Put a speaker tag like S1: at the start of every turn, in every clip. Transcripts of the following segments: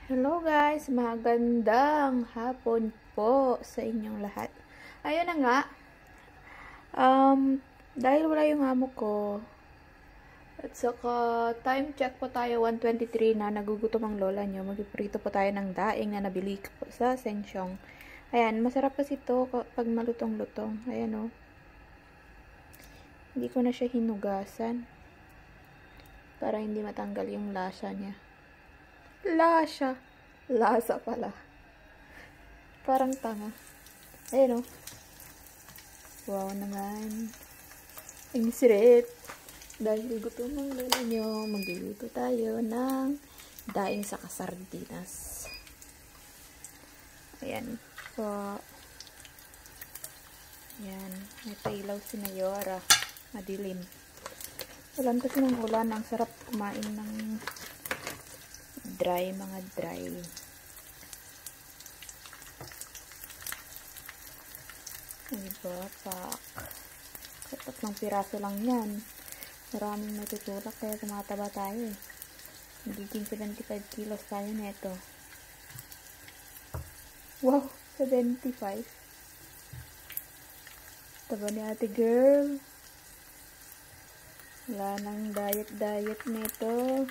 S1: Hello guys, magandang hapon po sa inyong lahat. Ayun na nga, dahil wala yung amo ko, at saka time check po tayo, 1:23 na, nagugutom ang lola nyo. Magpiprito po tayo ng daing na nabili ko po sa Sensyong. Ayan, masarap kasi ito pag malutong-lutong. Ayan o. Hindi ko na siya hinugasan para hindi matanggal yung lasa niya. Lasa pala. Parang tanga. Ayan o. Wow naman. Ang sarap. Dahil gutom ang lola nyo, magluluto tayo ng daing sa sardinas. Ayan po. Ayan. May pailaw si Nayora. Madilim. Ulan kasi ng ulan. Ang sarap kumain ng mga dry. Diba, pak. Tatlong piraso lang yan. Maraming natutulak kaya tumataba tayo eh. Magiging 75 kilos tayo neto. Wow, 75. Taba ni ate girl. Wala nang diet neto.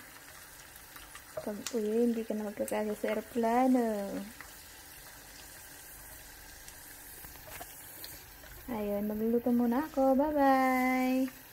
S1: Pag uwi, hindi ka na magkakasya sa aeroplano. Ayun, magluluto muna ako. Bye-bye!